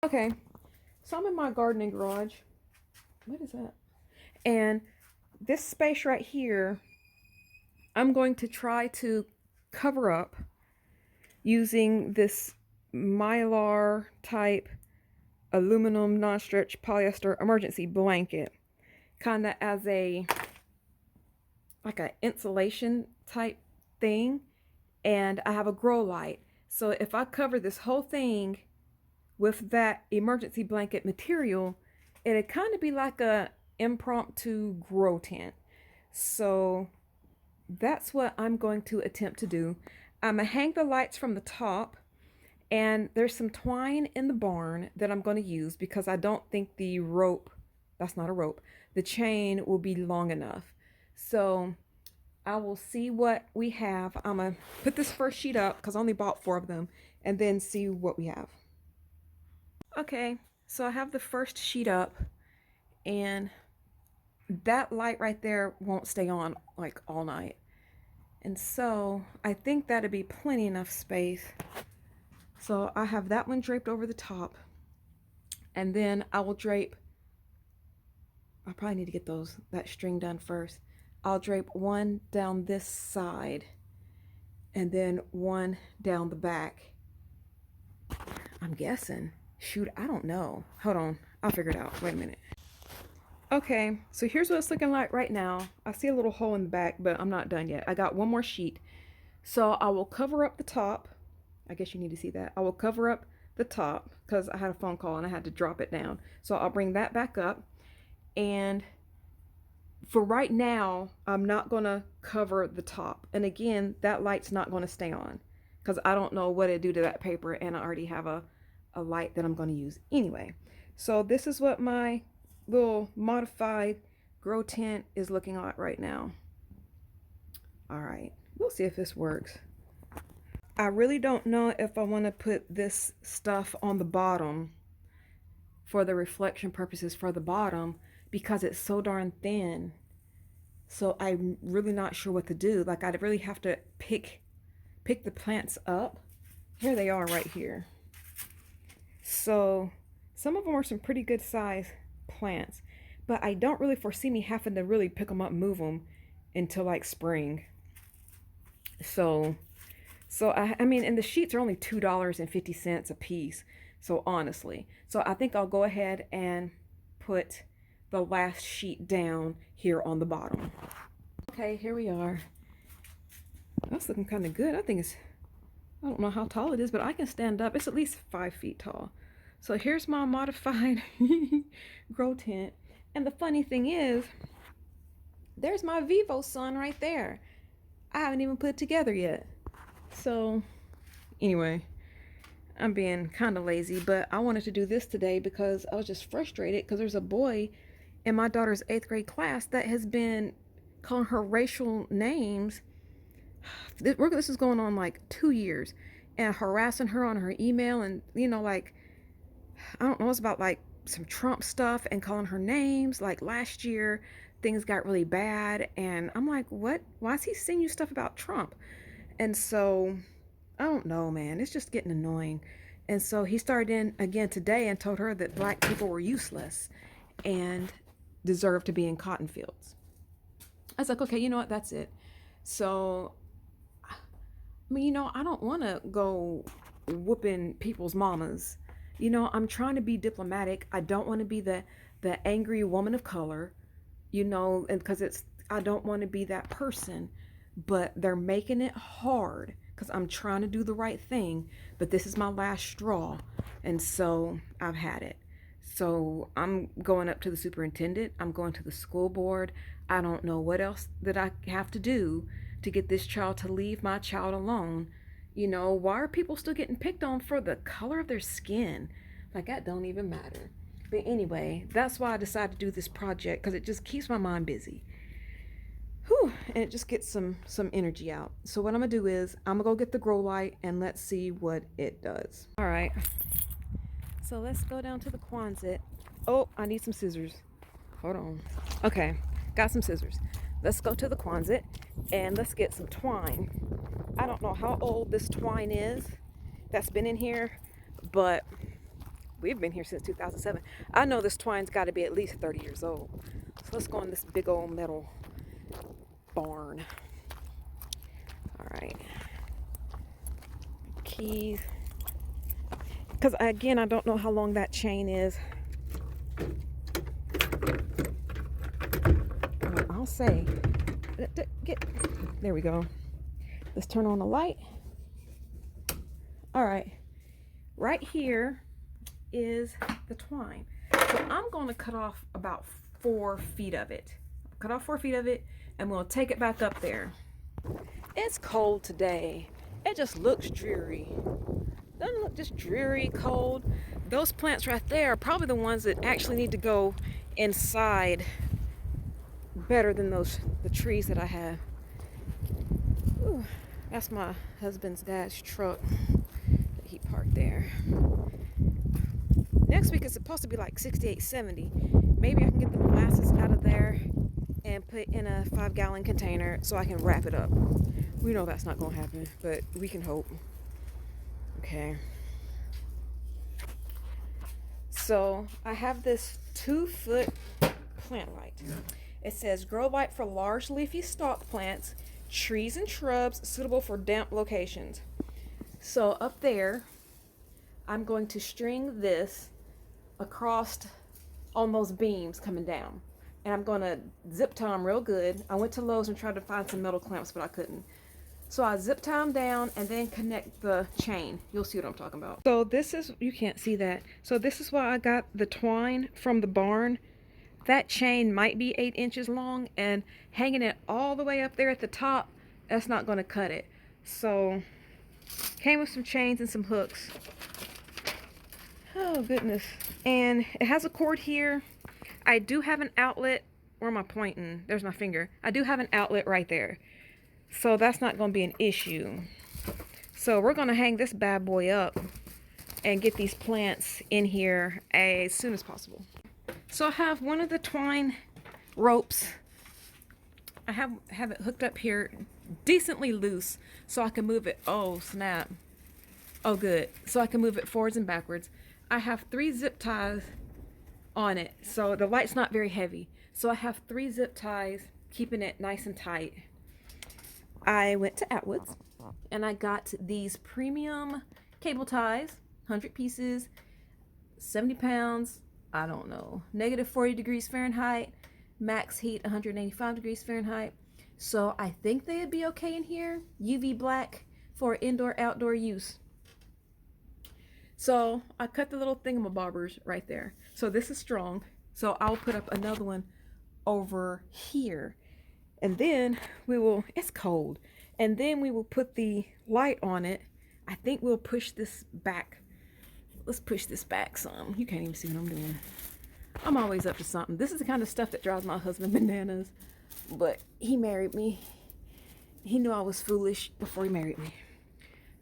Okay, so I'm in my gardening garage. What is that? And this space right here, I'm going to try to cover up using this mylar type aluminum non-stretch polyester emergency blanket, kind of as a like an insulation type thing. And I have a grow light, so if I cover this whole thing with that emergency blanket material, it'd kind of be like a impromptu grow tent. So that's what I'm going to attempt to do. I'm gonna hang the lights from the top, and there's some twine in the barn that I'm going to use because I don't think the rope, that's not a rope, the chain will be long enough. So I will see what we have. I'm gonna put this first sheet up because I only bought 4 of them, and then see what we have. Okay, so I have the first sheet up, and that light right there won't stay on like all night. And so I think that'd be plenty enough space. So I have that one draped over the top, and then I will drape, I probably need to get that string done first. I'll drape one down this side and then one down the back. I'm guessing. Shoot, I don't know. Hold on, I'll figure it out. Wait a minute. Okay, so here's what it's looking like right now. I see a little hole in the back, but I'm not done yet. I got one more sheet. So I will cover up the top. I guess you need to see that. I will cover up the top because I had a phone call and I had to drop it down. So I'll bring that back up. And for right now, I'm not going to cover the top. And again, that light's not going to stay on because I don't know what it'd do to that paper, and I already have a light that I'm going to use anyway. So this is what my little modified grow tent is looking like right now. All right, we'll see if this works. I really don't know if I want to put this stuff on the bottom for the reflection purposes for the bottom because it's so darn thin. So I'm really not sure what to do. Like, I'd really have to pick the plants up. Here they are right here. So some of them are some pretty good size plants, but I don't really foresee me having to really pick them up and move them until like spring. So I mean, and the sheets are only $2.50 a piece. So honestly, so I think I'll go ahead and put the last sheet down here on the bottom. Okay, here we are. That's looking kind of good. I think it's, I don't know how tall it is, but I can stand up. It's at least 5 feet tall. So here's my modified grow tent. And the funny thing is, there's my Vivo sun right there. I haven't even put it together yet. So anyway, I'm being kind of lazy, but I wanted to do this today because I was just frustrated because there's a boy in my daughter's 8th grade class that has been calling her racial names. This is going on like 2 years, and harassing her on her email, and you know, like, I don't know, it's about like some Trump stuff and calling her names. Like last year things got really bad, and I'm like, what? Why is he sending you stuff about Trump? And so I don't know, man, it's just getting annoying. And so he started in again today and told her that black people were useless and deserved to be in cotton fields. I was like, okay, you know what, that's it. So I mean, you know, I don't want to go whooping people's mamas. You know, I'm trying to be diplomatic. I don't want to be the angry woman of color, you know, and because I don't want to be that person. But they're making it hard because I'm trying to do the right thing. But this is my last straw, and so I've had it. So I'm going up to the superintendent. I'm going to the school board. I don't know what else that I have to do to get this child to leave my child alone. You know, why are people still getting picked on for the color of their skin? Like, that don't even matter. But anyway, that's why I decided to do this project, because it just keeps my mind busy. Whew, and it just gets some energy out. So what I'm gonna do is I'm gonna go get the grow light and let's see what it does. All right, so let's go down to the Quonset. Oh, I need some scissors. Hold on. Okay, got some scissors. Let's go to the Quonset and let's get some twine. I don't know how old this twine is that's been in here, but we've been here since 2007. I know this twine's got to be at least 30 years old. So let's go in this big old metal barn. All right. Keys. Because again, I don't know how long that chain is. Well, I'll say, there we go. Let's turn on the light. All right. Right here is the twine. So I'm going to cut off about 4 feet of it. Cut off 4 feet of it, and we'll take it back up there. It's cold today. It just looks dreary. Doesn't look just dreary, cold. Those plants right there are probably the ones that actually need to go inside better than the trees that I have. Ooh, that's my husband's dad's truck that he parked there. Next week it's supposed to be like 68, 70. Maybe I can get the molasses out of there and put in a 5-gallon container so I can wrap it up. We know that's not going to happen, but we can hope. Okay. So I have this 2-foot plant light. It says grow light for large leafy stalk plants, trees and shrubs suitable for damp locations. So up there, I'm going to string this across on those beams coming down. And I'm going to zip tie them real good. I went to Lowe's and tried to find some metal clamps, but I couldn't. So I zip tie them down and then connect the chain. You'll see what I'm talking about. So this is, you can't see that. So this is why I got the twine from the barn. That chain might be 8 inches long, and hanging it all the way up there at the top, that's not going to cut it. So came with some chains and some hooks. Oh goodness. And it has a cord here. I do have an outlet. Where am I pointing? There's my finger. I do have an outlet right there. So that's not going to be an issue. So we're going to hang this bad boy up and get these plants in here as soon as possible. So I have one of the twine ropes. I have it hooked up here decently loose so I can move it. Oh snap. Oh good. So I can move it forwards and backwards. I have 3 zip ties on it. So the light's not very heavy. So I have 3 zip ties keeping it nice and tight. I went to Atwood's and I got these premium cable ties, 100 pieces, 70 pounds, I don't know, negative 40 degrees Fahrenheit, max heat 185 degrees Fahrenheit. So I think they'd be okay in here. UV black for indoor-outdoor use. So I cut the little thingamabobbers right there. So this is strong. So I'll put up another one over here. And then we will, it's cold, and then we will put the light on it. I think we'll push this back. Let's push this back some. You can't even see what I'm doing. I'm always up to something. This is the kind of stuff that drives my husband bananas, but he married me. He knew I was foolish before he married me.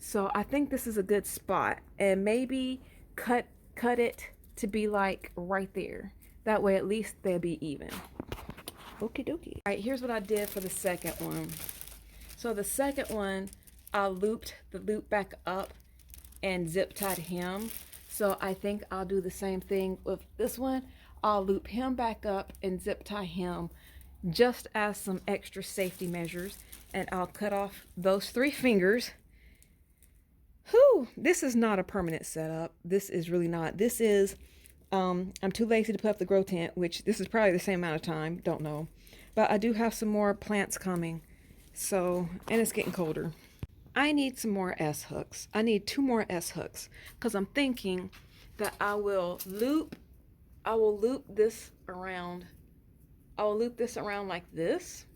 So I think this is a good spot, and maybe cut it to be like right there. That way at least they'll be even. Okie dokie. All right, here's what I did for the second one. So the second one, I looped the loop back up and zip tied him. So I think I'll do the same thing with this one. I'll loop him back up and zip tie him just as some extra safety measures. And I'll cut off those 3 fingers. Whew, this is not a permanent setup. This is really not. This is I'm too lazy to put up the grow tent, which this is probably the same amount of time. Don't know. But I do have some more plants coming. So, and it's getting colder. I need some more S hooks. I need 2 more S hooks because I'm thinking that I will loop this around. I will loop this around like this,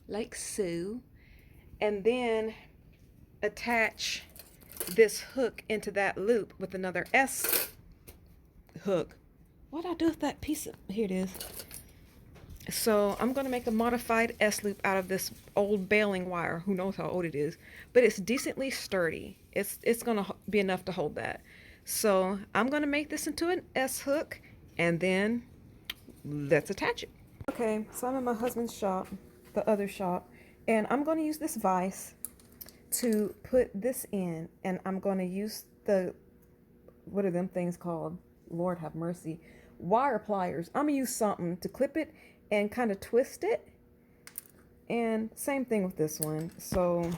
like so, and then attach this hook into that loop with another S hook. What did I do with that piece of, here it is. So I'm going to make a modified S loop out of this old baling wire. Who knows how old it is, but it's decently sturdy. It's going to be enough to hold that. So I'm going to make this into an S hook, and then let's attach it. Okay, so I'm in my husband's shop, the other shop, and I'm going to use this vise to put this in, and I'm going to use the, what are them things called? Lord have mercy, wire pliers. I'm gonna use something to clip it and kind of twist it. And same thing with this one. So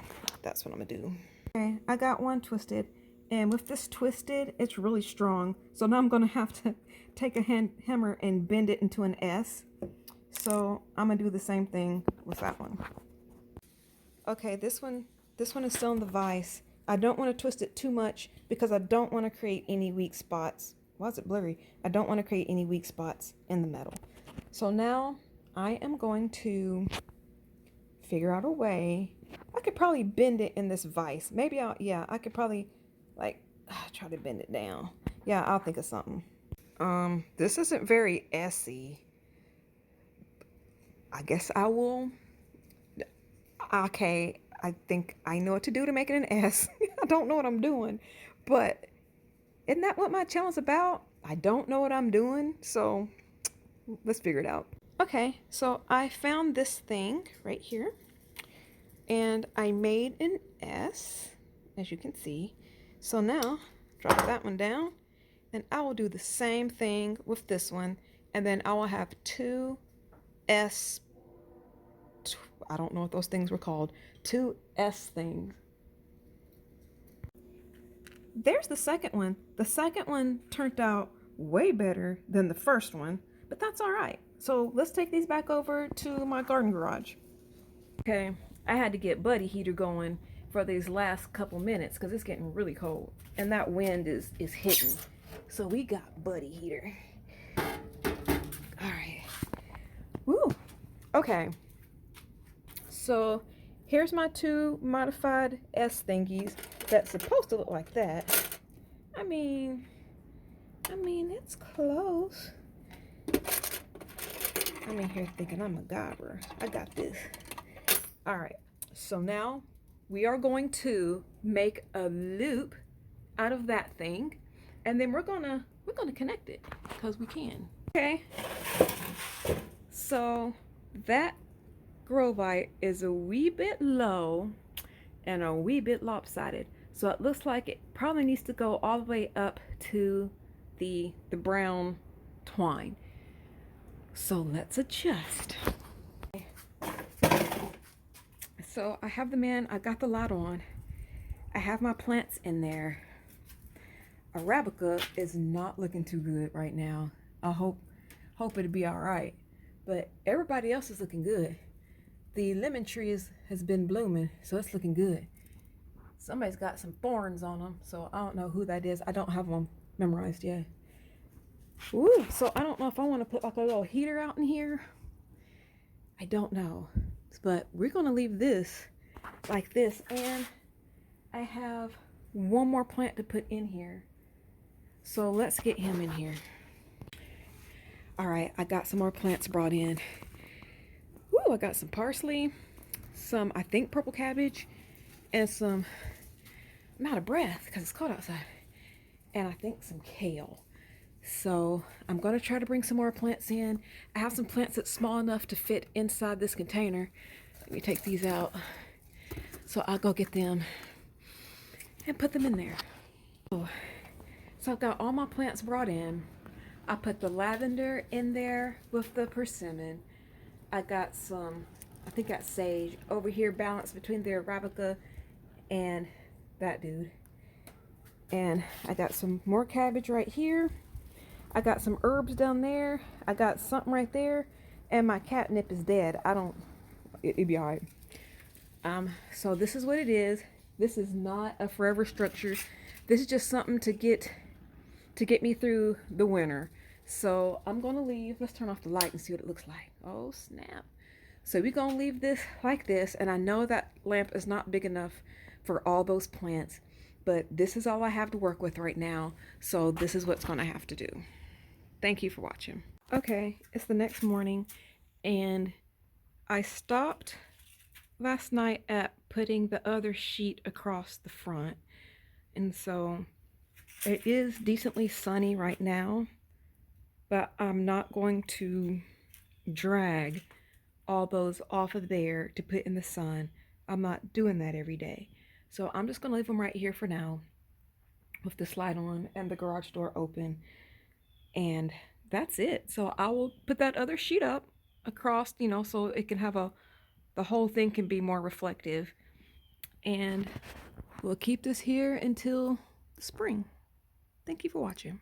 that's what I'm gonna do. Okay, I got one twisted, and with this twisted, it's really strong. So now I'm gonna have to take a hammer and bend it into an S. So I'm gonna do the same thing with that one. Okay, this one is still in the vise. I don't want to twist it too much because I don't want to create any weak spots. Why is it blurry? I don't want to create any weak spots in the metal. So now I am going to figure out a way. I could probably bend it in this vise. Maybe I could probably like try to bend it down. Yeah, I'll think of something. This isn't very S-y. I guess I will. Okay, I think I know what to do to make it an S. I don't know what I'm doing, but isn't that what my channel is about? I don't know what I'm doing, so let's figure it out. Okay, so I found this thing right here, and I made an S, as you can see. So now, drop that one down, and I will do the same thing with this one, and then I will have two S, I don't know what those things were called, two S things. There's the second one. The second one turned out way better than the first one, but that's all right. So let's take these back over to my garden garage. Okay, I had to get buddy heater going for these last couple minutes because it's getting really cold and that wind is hitting. So we got buddy heater. All right. Woo. Okay. So here's my two modified S thingies that's supposed to look like that. I mean, it's close. I'm in here thinking I'm a gobber. I got this. All right, so now we are going to make a loop out of that thing, and then we're gonna connect it because we can. Okay, so that grow light is a wee bit low and a wee bit lopsided, so it looks like it probably needs to go all the way up to the brown twine. So let's adjust. So I have I got the light on. I have my plants in there. Arabica is not looking too good right now. I hope it'll be all right, but everybody else is looking good. The lemon tree has been blooming, so it's looking good. Somebody's got some thorns on them, so I don't know who that is. I don't have them memorized yet. Ooh, so I don't know if I want to put like a little heater out in here. I don't know, but we're going to leave this like this, and I have one more plant to put in here. So let's get him in here. All right, I got some more plants brought in. Ooh, I got some parsley, some, I think, purple cabbage, and some, I'm out of breath because it's cold outside, and I think some kale. So I'm going to try to bring some more plants in. I have some plants that's small enough to fit inside this container. Let me take these out. So I'll go get them and put them in there. So I've got all my plants brought in. I put the lavender in there with the persimmon. I got some, I think that's sage over here, balanced between the Arabica and that dude. And I got some more cabbage right here. I got some herbs down there. I got something right there. And my catnip is dead. It'll be all right. So this is what it is. This is not a forever structure. This is just something to get me through the winter. So I'm going to leave. Let's turn off the light and see what it looks like. Oh, snap. So we're going to leave this like this. And I know that lamp is not big enough for all those plants. But this is all I have to work with right now. So this is what's going to have to do. Thank you for watching. Okay, it's the next morning. And I stopped last night at putting the other sheet across the front. And so it is decently sunny right now. But I'm not going to drag all those off of there to put in the sun. I'm not doing that every day. So I'm just going to leave them right here for now with this light on and the garage door open. And that's it. So I will put that other sheet up across, you know, so it can have the whole thing can be more reflective. And we'll keep this here until the spring. Thank you for watching.